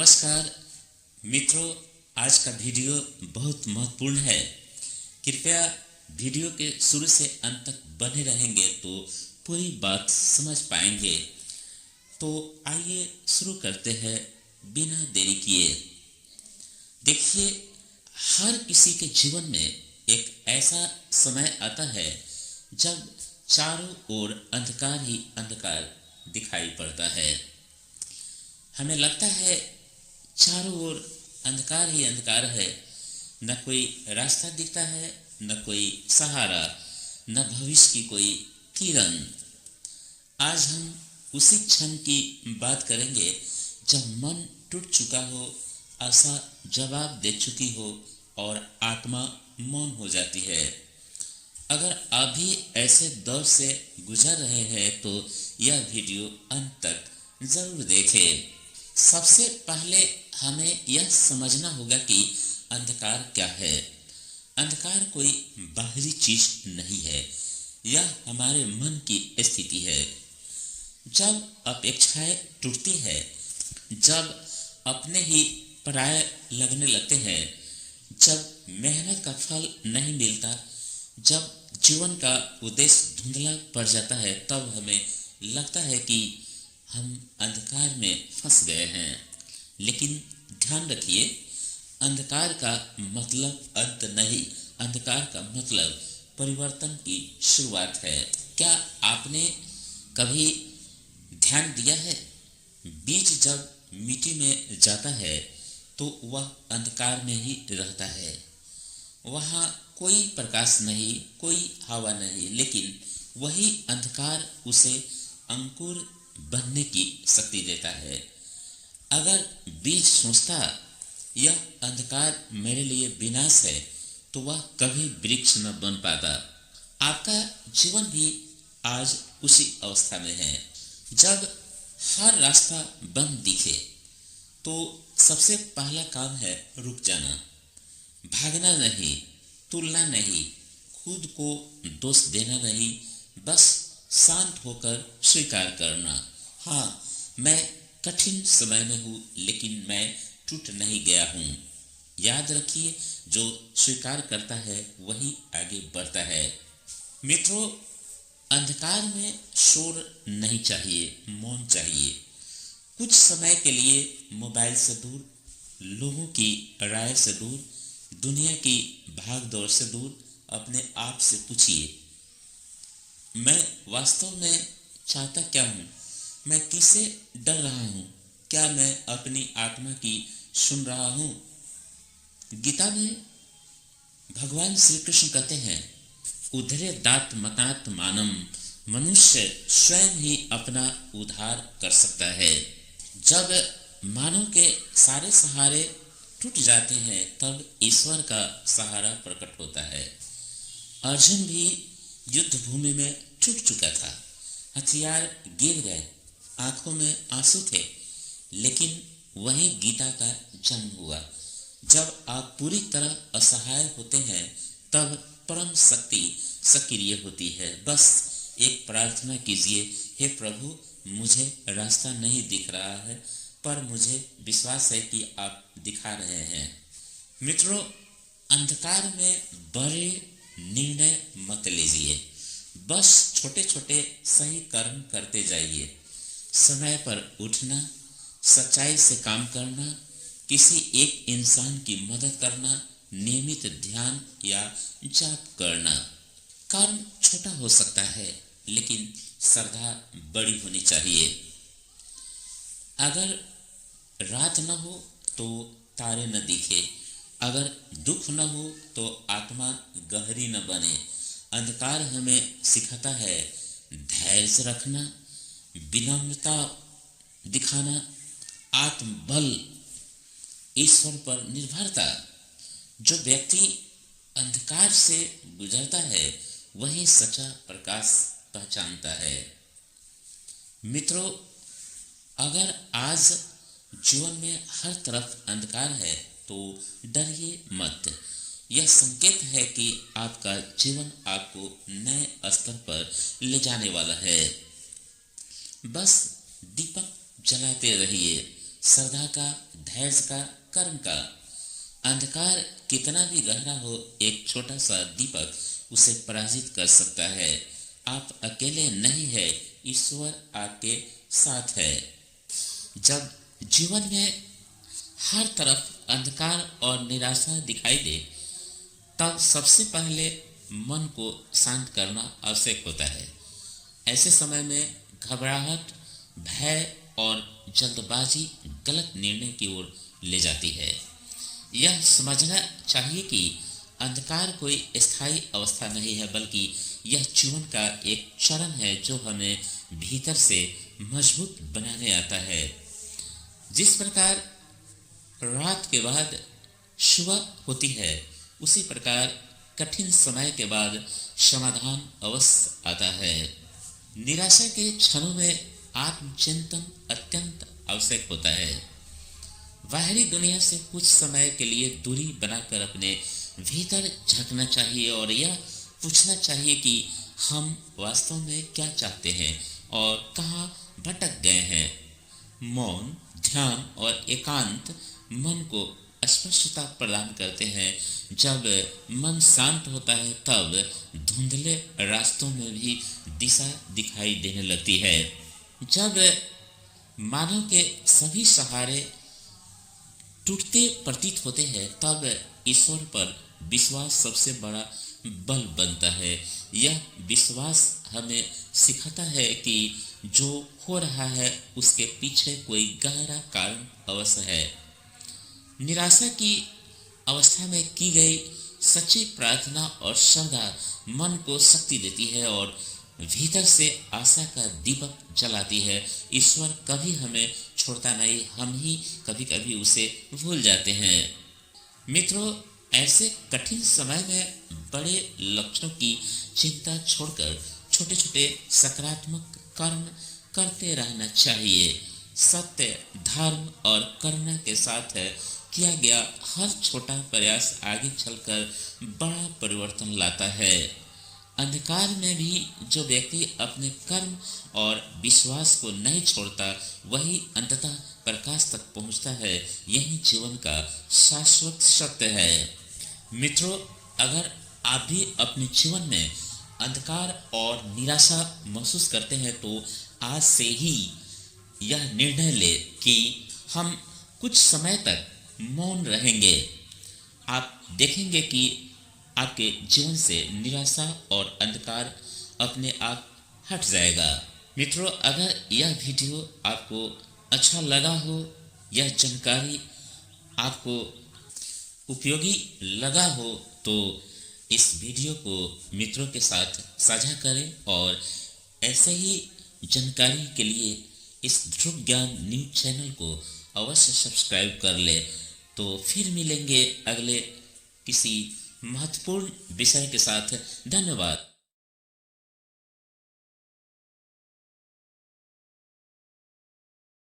नमस्कार मित्रों, आज का वीडियो बहुत महत्वपूर्ण है। कृपया वीडियो के शुरू से अंत तक बने रहेंगे तो पूरी बात समझ पाएंगे। तो आइए शुरू करते हैं बिना देरी किए। देखिए, हर किसी के जीवन में एक ऐसा समय आता है जब चारों ओर अंधकार ही अंधकार दिखाई पड़ता है। हमें लगता है चारों ओर अंधकार ही अंधकार है, न कोई रास्ता दिखता है, न कोई सहारा, न भविष्य की कोई किरण। आज हम उसी क्षण की बात करेंगे जब मन टूट चुका हो, आशा जवाब दे चुकी हो और आत्मा मौन हो जाती है। अगर आप भी ऐसे दौर से गुजर रहे हैं तो यह वीडियो अंत तक जरूर देखें। सबसे पहले हमें यह समझना होगा कि अंधकार क्या है। अंधकार कोई बाहरी चीज नहीं है, यह हमारे मन की स्थिति है। जब अपेक्षाएं टूटती है, जब अपने ही पराये लगने लगते हैं, जब मेहनत का फल नहीं मिलता, जब जीवन का उद्देश्य धुंधला पड़ जाता है, तब हमें लगता है कि हम अंधकार में फंस गए हैं। लेकिन ध्यान रखिए, अंधकार का मतलब अंत नहीं, अंधकार का मतलब परिवर्तन की शुरुआत है। क्या आपने कभी ध्यान दिया है, बीज जब मिट्टी में जाता है तो वह अंधकार में ही रहता है। वहाँ कोई प्रकाश नहीं, कोई हवा नहीं, लेकिन वही अंधकार उसे अंकुर बनने की शक्ति देता है। अगर बीज सोचता यह अंधकार मेरे लिए विनाश है, तो वह कभी वृक्ष न बन पाता। आपका जीवन भी आज उसी अवस्था में है। जब हर रास्ता बंद दिखे तो सबसे पहला काम है रुक जाना। भागना नहीं, तुलना नहीं, खुद को दोष देना नहीं, बस शांत होकर स्वीकार करना। हाँ, मैं कठिन समय में हूँ, लेकिन मैं टूट नहीं गया हूँ। याद रखिए, जो स्वीकार करता है वही आगे बढ़ता है। मित्रों, अंधकार में शोर नहीं चाहिए, मौन चाहिए। कुछ समय के लिए मोबाइल से दूर, लोगों की राय से दूर, दुनिया की भागदौड़ से दूर अपने आप से पूछिए, मैं वास्तव में चाहता क्या हूँ? मैं किसे डर रहा हूँ? क्या मैं अपनी आत्मा की सुन रहा हूँ? गीता में भगवान श्री कृष्ण कहते हैं, उद्धरेदात्मनात् मानम, मनुष्य स्वयं ही अपना उद्धार कर सकता है। जब मानव के सारे सहारे टूट जाते हैं, तब ईश्वर का सहारा प्रकट होता है। अर्जुन भी युद्ध भूमि में टूट चुका था, हथियार गिर गए, आंखों में आंसू थे, लेकिन वहीं गीता का जन्म हुआ। जब आप पूरी तरह असहाय होते हैं, तब परम शक्ति सक्रिय होती है। बस एक प्रार्थना कीजिए, हे प्रभु, मुझे रास्ता नहीं दिख रहा है, पर मुझे विश्वास है कि आप दिखा रहे हैं। मित्रों, अंधकार में बड़े निर्णय मत लीजिए, बस छोटे छोटे सही कर्म करते जाइए। समय पर उठना, सच्चाई से काम करना, किसी एक इंसान की मदद करना, नियमित ध्यान या जाप करना। कर्म छोटा हो सकता है, लेकिन श्रद्धा बड़ी होनी चाहिए। अगर रात न हो तो तारे न दिखे, अगर दुख न हो तो आत्मा गहरी न बने। अंधकार हमें सिखाता है धैर्य रखना, विनम्रता दिखाना, आत्मबल, ईश्वर पर निर्भरता। जो व्यक्ति अंधकार से गुजरता है, वही सच्चा प्रकाश पहचानता है। मित्रों, अगर आज जीवन में हर तरफ अंधकार है तो डरिए मत। यह संकेत है कि आपका जीवन आपको नए स्तर पर ले जाने वाला है। बस दीपक जलाते रहिए, श्रद्धा का, धैर्य का, कर्म का। अंधकार कितना भी गहरा हो, एक छोटा सा दीपक उसे पराजित कर सकता है। आप अकेले नहीं है, ईश्वर आपके साथ है। जब जीवन में हर तरफ अंधकार और निराशा दिखाई दे, तब सबसे पहले मन को शांत करना आवश्यक होता है। ऐसे समय में घबराहट, भय और जल्दबाजी गलत निर्णय की ओर ले जाती है। यह समझना चाहिए कि अंधकार कोई स्थायी अवस्था नहीं है, बल्कि यह जीवन का एक चरण है जो हमें भीतर से मजबूत बनाने आता है। जिस प्रकार रात के बाद सुबह होती है, उसी प्रकार कठिन समय के बाद समाधान अवश्य आता है। निराशा के क्षणों में आत्मचिंतन अत्यंत आवश्यक होता है। बाहरी दुनिया से कुछ समय के लिए दूरी बनाकर अपने भीतर झांकना चाहिए और यह पूछना चाहिए कि हम वास्तव में क्या चाहते हैं और कहाँ भटक गए हैं। मौन, ध्यान और एकांत मन को स्पष्टता प्रदान करते हैं। जब मन शांत होता है, तब धुंधले रास्तों में भी दिशा दिखाई देने लगती है। जब मानव के सभी सहारे टूटते प्रतीत होते हैं, तब ईश्वर पर विश्वास सबसे बड़ा बल बनता है। यह विश्वास हमें सिखाता है कि जो हो रहा है उसके पीछे कोई गहरा कारण अवश्य है। निराशा की अवस्था में की गई सच्ची प्रार्थना और श्रद्धा मन को शक्ति देती है और भीतर से आशा का दीपक जलाती है। ईश्वर कभी हमें छोड़ता नहीं, हम ही कभी कभी उसे भूल जाते हैं। मित्रों, ऐसे कठिन समय में बड़े लक्ष्यों की चिंता छोड़कर छोटे छोटे सकारात्मक कर्म करते रहना चाहिए। सत्य, धर्म और करुणा के साथ किया गया हर छोटा प्रयास आगे चलकर बड़ा परिवर्तन लाता है। अंधकार में भी जो व्यक्ति अपने कर्म और विश्वास को नहीं छोड़ता, वही अंततः प्रकाश तक पहुंचता है। यही जीवन का शाश्वत सत्य है। मित्रों, अगर आप भी अपने जीवन में अंधकार और निराशा महसूस करते हैं, तो आज से ही यह निर्णय ले कि हम कुछ समय तक मौन रहेंगे। आप देखेंगे कि आपके जीवन से निराशा और अंधकार अपने आप हट जाएगा। मित्रों, अगर यह वीडियो आपको अच्छा लगा हो, यह जानकारी आपको उपयोगी लगा हो, तो इस वीडियो को मित्रों के साथ साझा करें और ऐसे ही जानकारी के लिए इस ध्रुव ज्ञान न्यूज चैनल को अवश्य सब्सक्राइब कर ले। तो फिर मिलेंगे अगले किसी महत्वपूर्ण विषय के साथ। धन्यवाद।